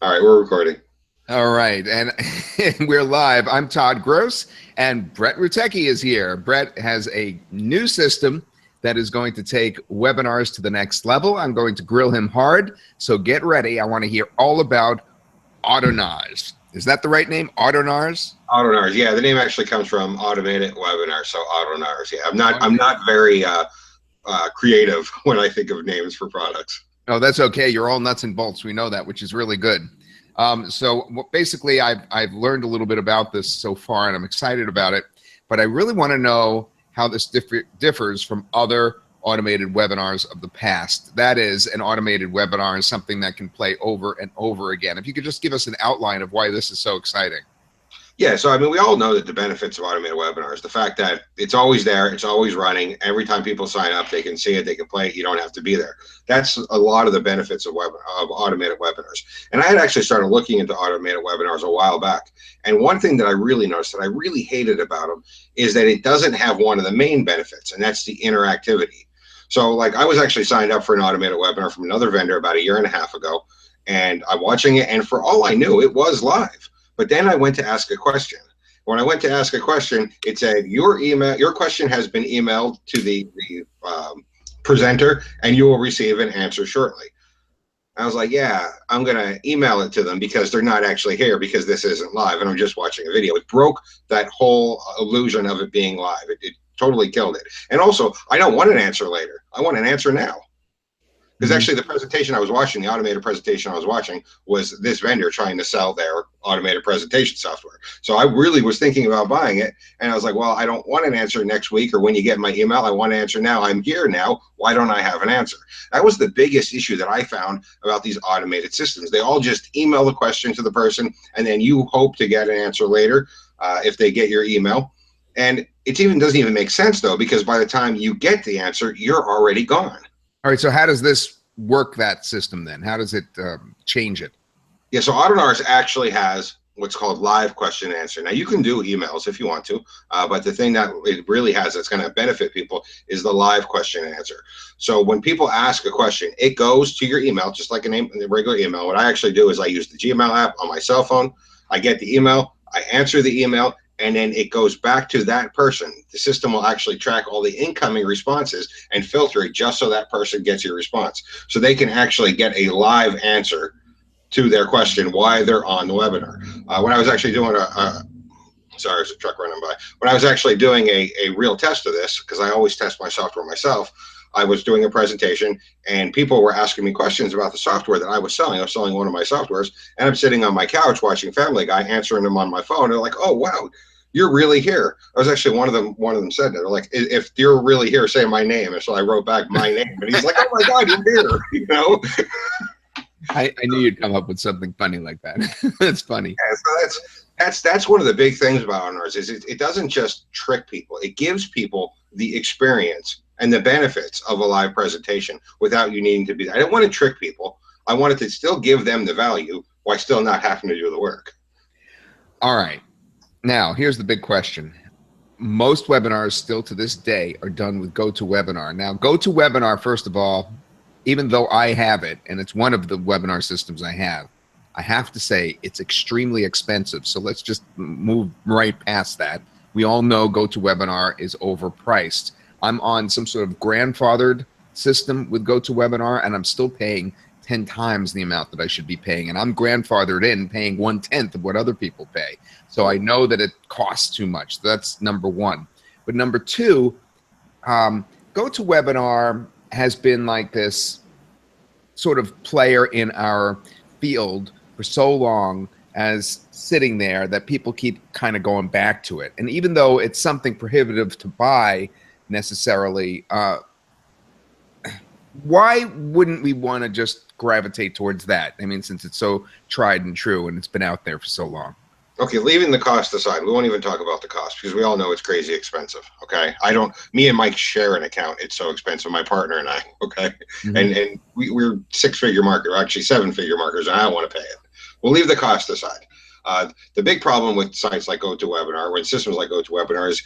All right, we're recording. All right, and we're live. I'm Todd Gross, and Brett Rutecki is here. Brett has a new system that is going to take webinars to the next level. I'm going to grill him hard, so get ready. I want to hear all about Autonars. Is that the right name, Autonars? Autonars. Yeah, the name actually comes from automated webinar. So Autonars. Yeah, I'm not Automated. very creative when I think of names for products. No, that's okay. You're all nuts and bolts. We know that, which is really good. Basically, I've learned a little bit about this so far, and I'm excited about it. But I really want to know how this differs from other automated webinars of the past. That is, an automated webinar is something that can play over and over again. If you could just give us an outline of why this is so exciting. Yeah, so I mean, we all know that the benefits of automated webinars, the fact that it's always there, it's always running. Every time people sign up, they can see it, they can play it. You don't have to be there. That's a lot of the benefits of automated webinars. And I had actually started looking into automated webinars a while back. And one thing that I really noticed that I really hated about them is that it doesn't have one of the main benefits, and that's the interactivity. So, like, I was actually signed up for an automated webinar from another vendor about a year and a half ago, and I'm watching it, and for all I knew, it was live. But then I went to ask a question. When I went to ask a question, it said your question has been emailed to the presenter, and you will receive an answer shortly. I was like, yeah, I'm gonna email it to them because they're not actually here because this isn't live, and I'm just watching a video. It broke that whole illusion of it being live. It totally killed it. And also, I don't want an answer later. I want an answer now. Because Mhm. actually, the presentation I was watching, the automated presentation I was watching, was this vendor trying to sell their automated presentation software. So I really was thinking about buying it, and I was like, well, I don't want an answer next week or when you get my email. I want an answer now. I'm here now. Why don't I have an answer? That was the biggest issue that I found about these automated systems. They all just email the question to the person, and then you hope to get an answer later if they get your email. And it even doesn't even make sense, though, because by the time you get the answer, you're already gone. All right, so how does this work, that system then? How does it change it? Yeah, so Autodars actually has what's called live question and answer. Now, you can do emails if you want to, but the thing that it really has that's going to benefit people is the live question and answer. So when people ask a question, it goes to your email, just like a regular email. What I actually do is I use the Gmail app on my cell phone. I get the email, I answer the email, and then it goes back to that person. The system will actually track all the incoming responses and filter it just so that person gets your response. So they can actually get a live answer to their question why they're on the webinar. When I was actually doing sorry, there's a truck running by. When I was actually doing a real test of this, because I always test my software myself, I was doing a presentation and people were asking me questions about the software that I was selling. I was selling one of my softwares, and I'm sitting on my couch watching Family Guy, answering them on my phone. They're like, "Oh wow, you're really here." I was actually one of them. One of them said that. They're like, "If you're really here, say my name." And so I wrote back my name, and he's like, "Oh my God, you're here!" You know. I knew you'd come up with something funny like that. That's funny. Yeah, so that's one of the big things about honors is it doesn't just trick people. It gives people the experience and the benefits of a live presentation without you needing to be there. I don't want to trick people. I wanted to still give them the value while still not having to do the work. All right. Now, here's the big question. Most webinars still to this day are done with GoToWebinar. Now, GoToWebinar, first of all, even though I have it, and it's one of the webinar systems I have to say it's extremely expensive. So let's just move right past that. We all know GoToWebinar is overpriced. I'm on some sort of grandfathered system with GoToWebinar, and I'm still paying 10 times the amount that I should be paying. And I'm grandfathered in paying 1/10 of what other people pay. So I know that it costs too much. That's number one. But number two, GoToWebinar has been like this sort of player in our field for so long as sitting there that people keep kind of going back to it. And even though it's something prohibitive to buy necessarily, why wouldn't we want to just gravitate towards that? I mean, since it's so tried and true and it's been out there for so long. Okay, leaving the cost aside, we won't even talk about the cost because we all know it's crazy expensive. Okay, I don't. Me and Mike share an account. It's so expensive. My partner and I. Okay, Mm-hmm. and we're six-figure market, or actually seven-figure marketers, and I don't want to pay it. We'll leave the cost aside. The big problem with sites like GoToWebinar, with systems like GoToWebinar, is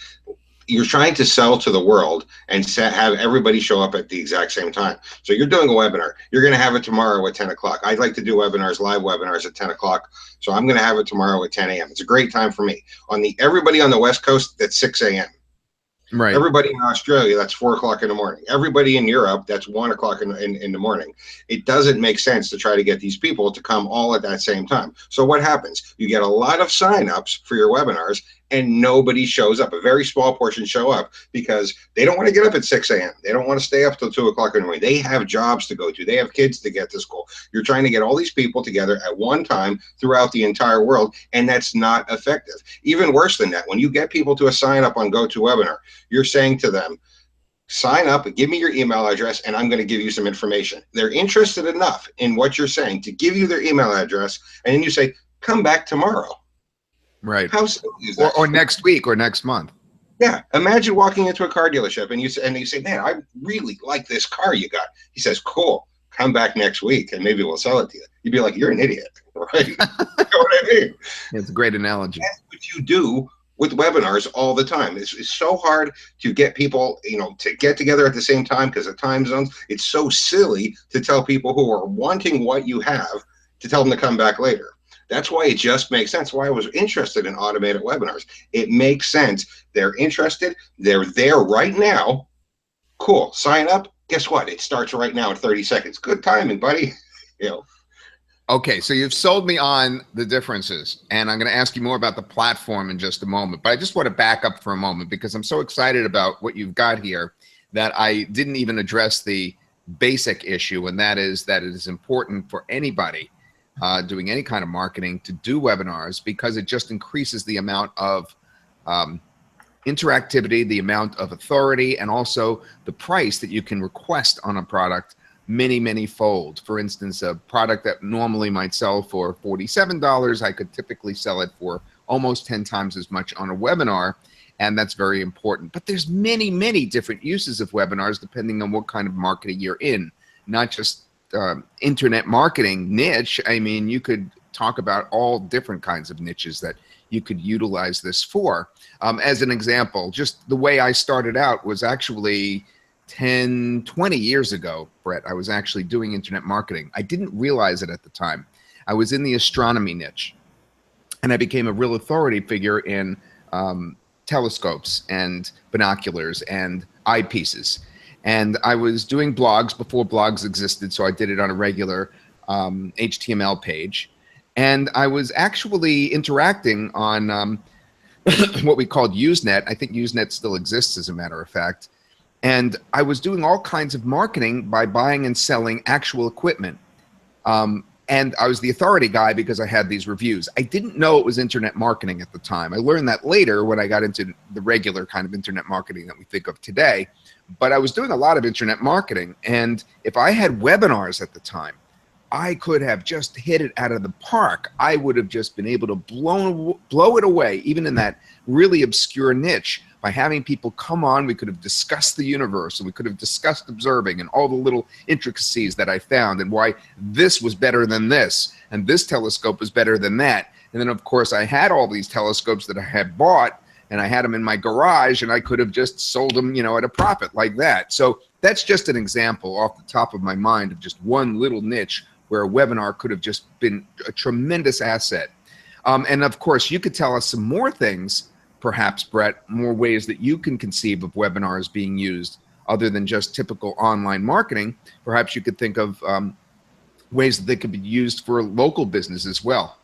you're trying to sell to the world and have everybody show up at the exact same time. So you're doing a webinar. You're going to have it tomorrow at 10 o'clock. I'd like to do webinars, live webinars at 10 o'clock. So I'm going to have it tomorrow at 10 a.m. It's a great time for me. Everybody on the West Coast, that's 6 a.m. Right. Everybody in Australia, that's 4 o'clock in the morning. Everybody in Europe, that's 1 o'clock in the morning. It doesn't make sense to try to get these people to come all at that same time. So what happens? You get a lot of signups for your webinars and nobody shows up. A very small portion show up because they don't want to get up at 6 a.m. They don't want to stay up till 2 o'clock in the morning. They have jobs to go to. They have kids to get to school. You're trying to get all these people together at one time throughout the entire world, and that's not effective. Even worse than that, when you get people to a sign up on GoToWebinar, you're saying to them, sign up, give me your email address, and I'm going to give you some information. They're interested enough in what you're saying to give you their email address, and then you say, come back tomorrow. Right. How silly is that? Or next week or next month. Yeah. Imagine walking into a car dealership and you say, man, I really like this car you got. He says, cool, come back next week and maybe we'll sell it to you. You'd be like, you're an idiot, right? You know what I mean? It's a great analogy. That's what you do with webinars all the time. It's so hard to get people, to get together at the same time because of time zones. It's so silly to tell people who are wanting what you have to tell them to come back later. That's why it just makes sense. Why I was interested in automated webinars. It makes sense. They're interested. They're there right now. Cool. Sign up. Guess what? It starts right now in 30 seconds. Good timing, buddy. Okay, so you've sold me on the differences, and I'm going to ask you more about the platform in just a moment. But I just want to back up for a moment because I'm so excited about what you've got here that I didn't even address the basic issue, and that is that it is important for anybody doing any kind of marketing to do webinars because it just increases the amount of interactivity, the amount of authority, and also the price that you can request on a product many fold. For instance, a product that normally might sell for $47, I could typically sell it for almost 10 times as much on a webinar, and that's very important. But there's many different uses of webinars depending on what kind of marketing you're in, not just internet marketing niche. I mean, you could talk about all different kinds of niches that you could utilize this for. As an example, just the way I started out was actually 10, 20 years ago, Brett. I was actually doing internet marketing. I didn't realize it at the time. I was in the astronomy niche, and I became a real authority figure in telescopes and binoculars and eyepieces. And I was doing blogs before blogs existed, so I did it on a regular HTML page. And I was actually interacting on what we called Usenet. I think Usenet still exists, as a matter of fact. And I was doing all kinds of marketing by buying and selling actual equipment. And I was the authority guy because I had these reviews. I didn't know it was internet marketing at the time. I learned that later when I got into the regular kind of internet marketing that we think of today. But I was doing a lot of internet marketing. And if I had webinars at the time, I could have just hit it out of the park. I would have just been able to blow it away, even in that really obscure niche. By having people come on, we could have discussed the universe, and we could have discussed observing and all the little intricacies that I found and why this was better than this and this telescope was better than that. And then, of course, I had all these telescopes that I had bought, and I had them in my garage, and I could have just sold them, at a profit like that. So that's just an example off the top of my mind of just one little niche where a webinar could have just been a tremendous asset. And, of course, you could tell us some more things, perhaps, Brett, more ways that you can conceive of webinars being used other than just typical online marketing. Perhaps you could think of ways that they could be used for local business as well.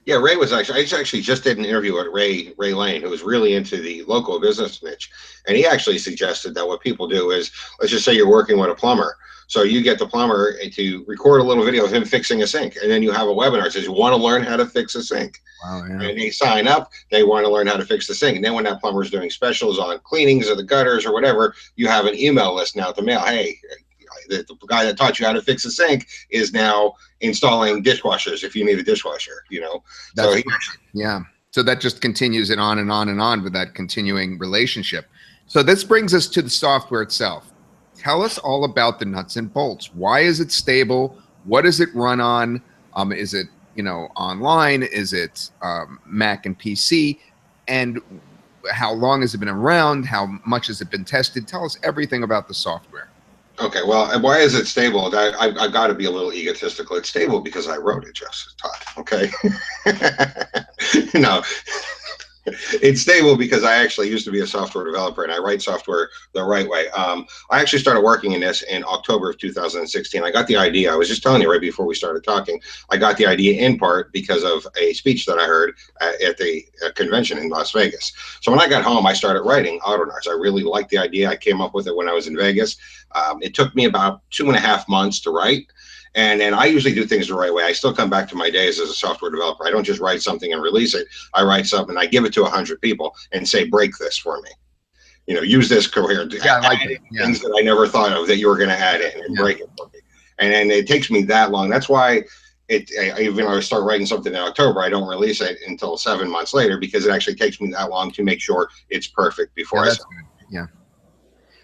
Yeah, Ray was actually, I actually just did an interview with Ray Lane, who was really into the local business niche. And he actually suggested that what people do is, let's just say you're working with a plumber. So you get the plumber to record a little video of him fixing a sink. And then you have a webinar that says, you want to learn how to fix a sink. Wow, yeah. And they sign up, they want to learn how to fix the sink. And then when that plumber is doing specials on cleanings of the gutters or whatever, you have an email list now to mail. Hey, the guy that taught you how to fix a sink is now installing dishwashers if you need a dishwasher, So yeah. So that just continues it on and on and on with that continuing relationship. So this brings us to the software itself. Tell us all about the nuts and bolts. Why is it stable? What does it run on? Is it, online? Is it Mac and PC? And how long has it been around? How much has it been tested? Tell us everything about the software. Okay, well, and why is it stable? I got to be a little egotistical. It's stable because I wrote it, just Todd. Okay, no, it's stable because I actually used to be a software developer and I write software the right way. I actually started working in this in October of 2016. I got the idea. I was just telling you right before we started talking. I got the idea in part because of a speech that I heard at the convention in Las Vegas. So when I got home, I started writing AutoNarrs. I really liked the idea. I came up with it when I was in Vegas. It took me about 2.5 months to write. And then I usually do things the right way. I still come back to my days as a software developer. I don't just write something and release it. I write something and I give it to 100 people and say, break this for me. Use this coherent. Yeah, I like it. Yeah. Things that I never thought of that you were going to add in and break it for me. And then it takes me that long. That's why even though I start writing something in October, I don't release it until 7 months later because it actually takes me that long to make sure it's perfect before I sell it. Yeah.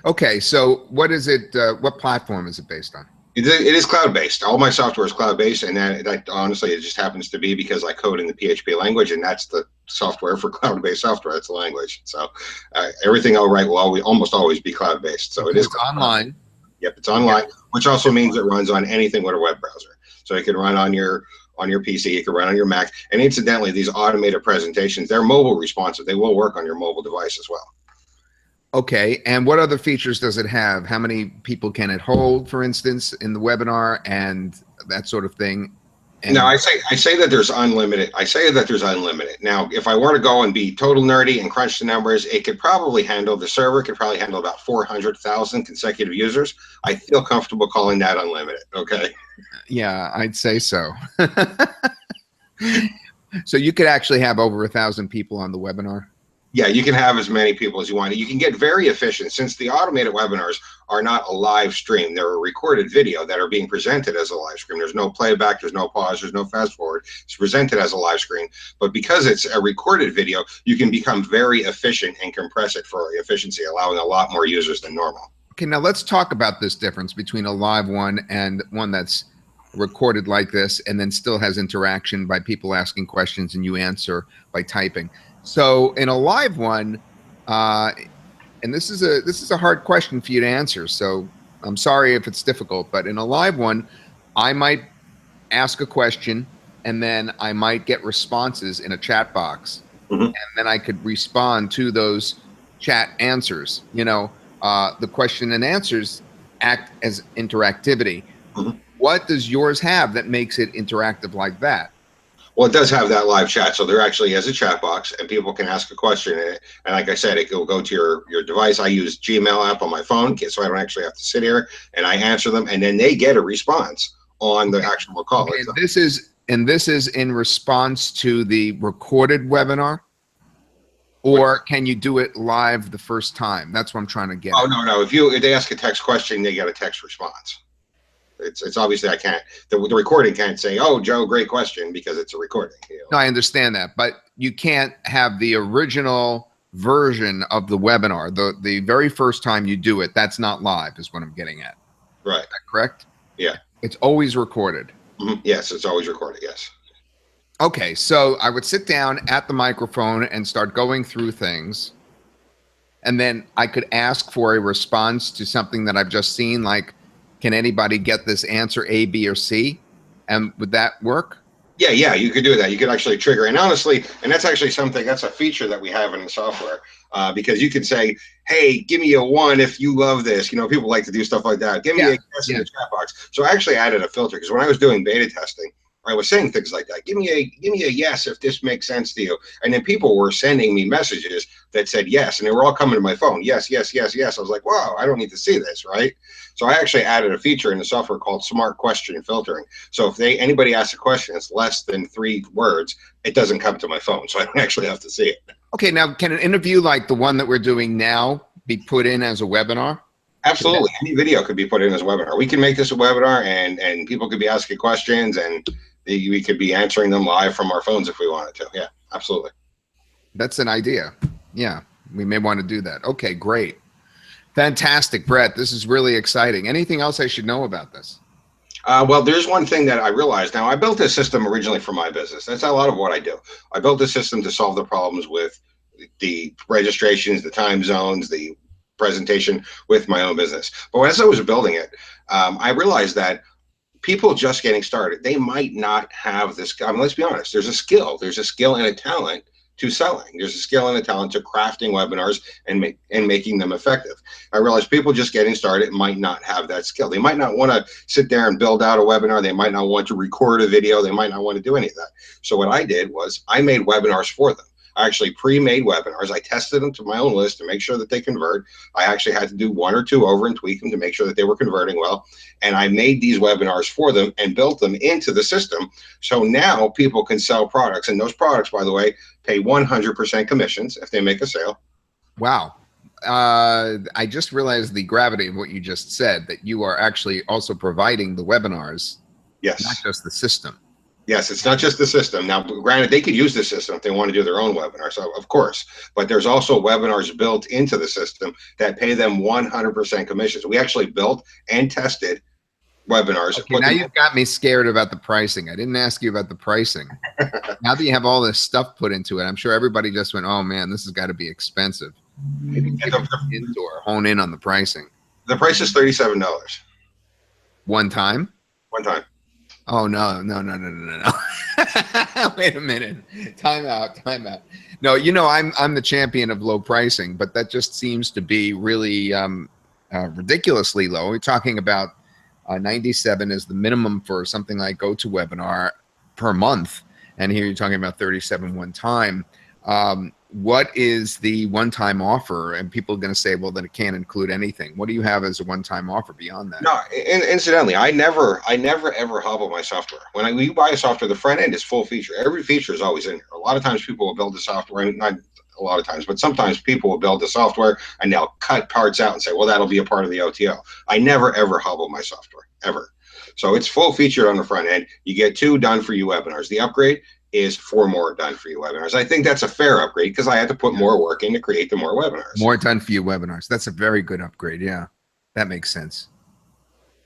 Okay, so what is it? What platform is it based on? It is cloud-based. All my software is cloud-based, and that honestly, it just happens to be because I code in the PHP language, and that's the software for cloud-based software. That's the language. So everything I'll write will almost always be cloud-based. So it is online. Yep, it's online, which also means it runs on anything with a web browser. So it can run on your PC, it can run on your Mac. And incidentally, these automated presentations, they're mobile responsive. They will work on your mobile device as well. Okay, and what other features does it have? How many people can it hold, for instance, in the webinar and that sort of thing? And no, I say that there's unlimited. I say that there's unlimited. Now, if I were to go and be total nerdy and crunch the numbers, it could probably handle, the server could probably handle about 400,000 consecutive users. I feel comfortable calling that unlimited, okay? Yeah, I'd say so. So you could actually have over 1,000 people on the webinar? Yeah, you can have as many people as you want. You can get very efficient since the automated webinars are not a live stream. They're a recorded video that are being presented as a live stream. There's no playback, there's no pause, there's no fast forward. It's presented as a live screen. But because it's a recorded video, you can become very efficient and compress it for efficiency, allowing a lot more users than normal. Okay, now let's talk about this difference between a live one and one that's recorded like this and then still has interaction by people asking questions and you answer by typing. So in a live one, and this is a hard question for you to answer, so I'm sorry if it's difficult, but in a live one, I might ask a question and then I might get responses in a chat box, and then I could respond to those chat answers. The question and answers act as interactivity. What does yours have that makes it interactive like that? Well, it does have that live chat. So there actually is a chat box and people can ask a question in it. And like I said, it will go to your device. I use Gmail app on my phone, so I don't actually have to sit here, and I answer them and then they get a response on the actual call. Okay, this is in response to the recorded webinar, or can you do it live the first time? That's what I'm trying to get at. No. If they ask a text question, they get a text response. It's obviously I can't, the recording can't say, oh, Joe, great question, because it's a recording. No, I understand that, but you can't have the original version of the webinar. The very first time you do it, that's not live is what I'm getting at. Right. Is that correct? Yeah. It's always recorded. Yes, it's always recorded, yes. Okay, so I would sit down at the microphone and start going through things, and then I could ask for a response to something that I've just seen, like, can anybody get this answer A, B, or C? And would that work? Yeah, you could do that. You could actually trigger. And honestly, and that's actually that's a feature that we have in the software, because you can say, hey, give me a 1 if you love this. People like to do stuff like that. Give me a yes in the chat box. So I actually added a filter because when I was doing beta testing, I was saying things like that. Give me a yes if this makes sense to you. And then people were sending me messages that said yes, and they were all coming to my phone. Yes, yes, yes, yes. I was like, wow, I don't need to see this, right? So I actually added a feature in the software called Smart Question Filtering. So if anybody asks a question that's less than 3 words, it doesn't come to my phone. So I don't actually have to see it. Okay, now can an interview like the one that we're doing now be put in as a webinar? Absolutely. Any video could be put in as a webinar. We can make this a webinar, and people could be asking questions, and we could be answering them live from our phones if we wanted to. Yeah, absolutely. That's an idea. Yeah, we may want to do that. Okay, great. Fantastic, Brett. This is really exciting. Anything else I should know about this? Well, there's one thing that I realized. Now, I built this system originally for my business. That's a lot of what I do. I built this system to solve the problems with the registrations, the time zones, the presentation with my own business. But as I was building it, I realized that people just getting started, they might not have this. I mean, let's be honest, there's a skill and a talent to selling. There's a skill and a talent to crafting webinars and making them effective. I realize people just getting started might not have that skill. They might not want to sit there and build out a webinar. They might not want to record a video. They might not want to do any of that. So what I did was I made webinars for them. I actually pre-made webinars. I tested them to my own list to make sure that they convert. I actually had to do 1 or 2 over and tweak them to make sure that they were converting well. And I made these webinars for them and built them into the system. So now people can sell products. And those products, by the way, pay 100% commissions if they make a sale. Wow. I just realized the gravity of what you just said, that you are actually also providing the webinars. Yes. Not just the system. Yes, it's not just the system. Now, granted, they could use the system if they want to do their own webinar, so of course, but there's also webinars built into the system that pay them 100% commissions. We actually built and tested webinars. Okay, now you've got me scared about the pricing. I didn't ask you about the pricing. Now that you have all this stuff put into it, I'm sure everybody just went, oh man, this has got to be expensive. Maybe take a hint or hone in on the pricing. The price is $37. One time? One time. Oh, no. Wait a minute. Time out. No, you know, I'm the champion of low pricing, but that just seems to be really ridiculously low. We're talking about 97 is the minimum for something like GoToWebinar per month. And here you're talking about 37 one time. What is the one-time offer? And people are going to say, well, then it can't include anything. What do you have as a one-time offer beyond that? No, incidentally, I never ever hobble my software. When you buy a software, the front end is full feature. Every feature is always in here. A lot of times people will build the software, not a lot of times, but sometimes people will build the software and they'll cut parts out and say, well, that'll be a part of the OTO. I never ever hobble my software, ever. So it's full featured on the front end. You get 2 done for you webinars. The upgrade is 4 more done for you webinars. I think that's a fair upgrade because I had to put more work in to create the more webinars. More done for you webinars. That's a very good upgrade. Yeah, that makes sense.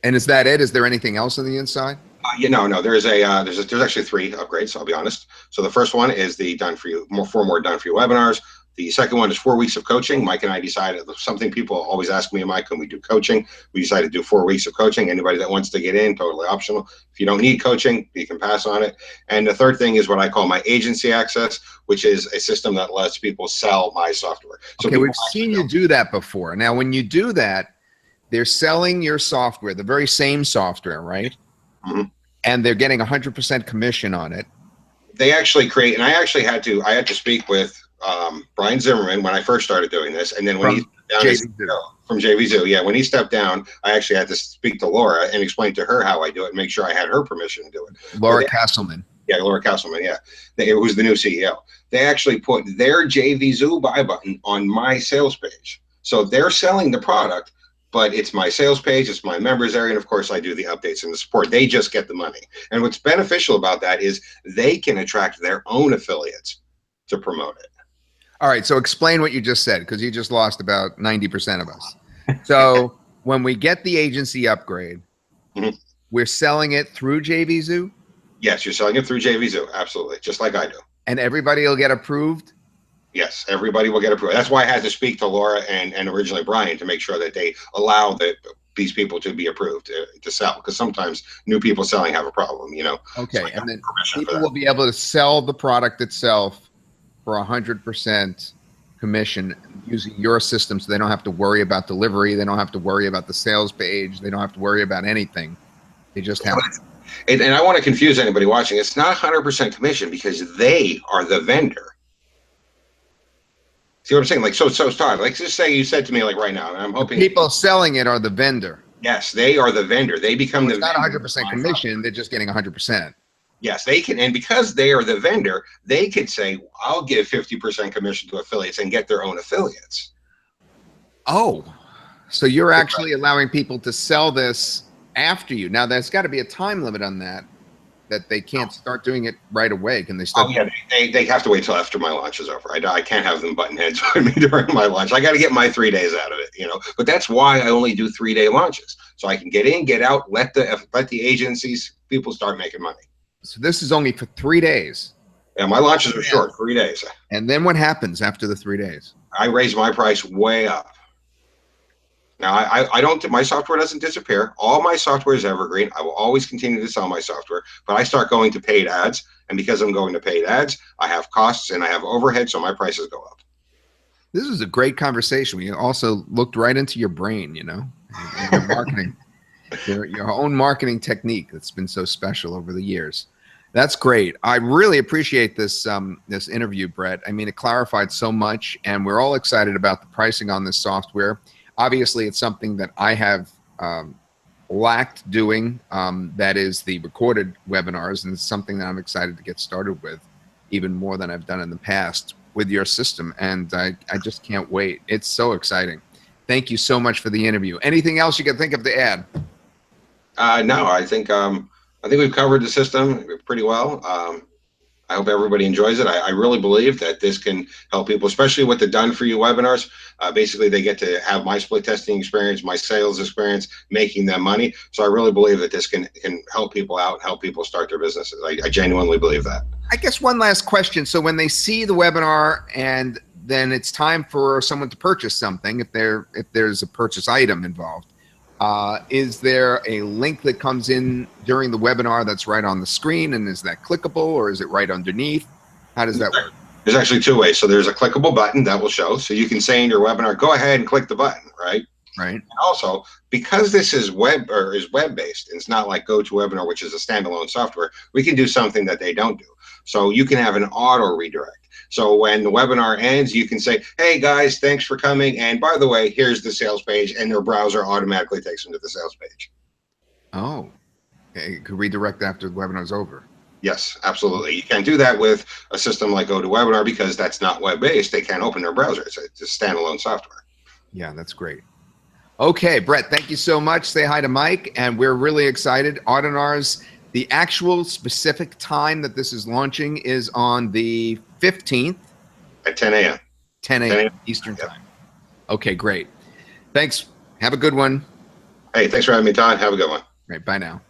And is that it? Is there anything else on the inside? No. There's actually 3 upgrades. I'll be honest. So the first one is the done for you, 4 more done for you webinars. The second one is 4 weeks of coaching. Mike and I decided, something people always ask me, Mike, can we do coaching? We decided to do 4 weeks of coaching. Anybody that wants to get in, totally optional. If you don't need coaching, you can pass on it. And the third thing is what I call my agency access, which is a system that lets people sell my software. So okay, we've seen you do that before. Now, when you do that, they're selling your software, the very same software, right? Mm-hmm. And they're getting 100% commission on it. They actually create, and I had to speak with Brian Zimmerman when I first started doing this, and then when he stepped down from JVZoo, yeah, when he stepped down, I actually had to speak to Laura and explain to her how I do it, and make sure I had her permission to do it. Laura Castleman. Yeah, Laura Castleman. Yeah, it was the new CEO. They actually put their JVZoo buy button on my sales page, so they're selling the product. But it's my sales page, it's my members area, and of course I do the updates and the support. They just get the money. And what's beneficial about that is they can attract their own affiliates to promote it. All right, so explain what you just said, because you just lost about 90% of us. So when we get the agency upgrade, Mm-hmm. we're selling it through JVZoo? Yes, you're selling it through JVZoo, absolutely, just like I do. And everybody will get approved? Yes, everybody will get approved. That's why I had to speak to Laura and originally Brian to make sure that they allow these people to be approved to sell, because sometimes new people selling have a problem, you know. Okay, so and then people will be able to sell the product itself for 100% commission using your system, so they don't have to worry about delivery, they don't have to worry about the sales page, they don't have to worry about anything. They just have and I want to confuse anybody watching. It's not 100% commission because they are the vendor. See what I'm saying? Like, so Todd, like, just say you said to me, like, right now, and I'm hoping the people selling it are the vendor. Yes, they are the vendor. They become it's not 100% commission. They're just getting 100%. Yes, they can. And because they are the vendor, they could say, I'll give 50% commission to affiliates and get their own affiliates. Oh, so you're actually allowing people to sell this after you. Now, there's got to be a time limit on that they can't start doing it right away. Can they start? Oh, yeah, they have to wait till after my launch is over. I can't have them button heads with me during my launch. I got to get my 3 days out of it, you know. But that's why I only do 3-day launches, so I can get in, get out, let the agencies, people start making money. So this is only for 3 days. And my launches are short, 3 days. And then what happens after the 3 days? I raise my price way up. Now, I don't, my software doesn't disappear. All my software is evergreen. I will always continue to sell my software, but I start going to paid ads. And because I'm going to paid ads, I have costs and I have overhead, so my prices go up. This is a great conversation. We also looked right into your brain, you know, your marketing, your own marketing technique that's been so special over the years. That's great. I really appreciate this this interview, Brett. I mean, it clarified so much, and we're all excited about the pricing on this software. Obviously, it's something that I have lacked doing. That is the recorded webinars, and it's something that I'm excited to get started with, even more than I've done in the past with your system. And I just can't wait. It's so exciting. Thank you so much for the interview. Anything else you can think of to add? No, I think we've covered the system pretty well. I hope everybody enjoys it. I really believe that this can help people, especially with the done for you webinars. Basically, they get to have my split testing experience, my sales experience, making them money. So I really believe that this can help people out, help people start their businesses. I genuinely believe that. I guess one last question. So when they see the webinar and then it's time for someone to purchase something, if there's a purchase item involved, is there a link that comes in during the webinar that's right on the screen, and is that clickable, or is it right underneath? How does that work? There's actually two ways. So there's a clickable button that will show. So you can say in your webinar, go ahead and click the button, right? Right. And also, because this is web-based, and it's not like GoToWebinar, which is a standalone software, we can do something that they don't do. So you can have an auto redirect. So when the webinar ends, you can say, hey guys, thanks for coming. And by the way, here's the sales page, and their browser automatically takes them to the sales page. Oh, okay. You could redirect after the webinar is over. Yes, absolutely. You can't do that with a system like GoToWebinar because that's not web-based. They can't open their browser. It's a standalone software. Yeah, that's great. Okay, Brett, thank you so much. Say hi to Mike, and we're really excited. Audinars, the actual specific time that this is launching is on the 15th. At 10 a.m. 10 a.m. Eastern Time. Okay, great. Thanks. Have a good one. Hey, thanks for having me, Todd. Have a good one. Right, bye now.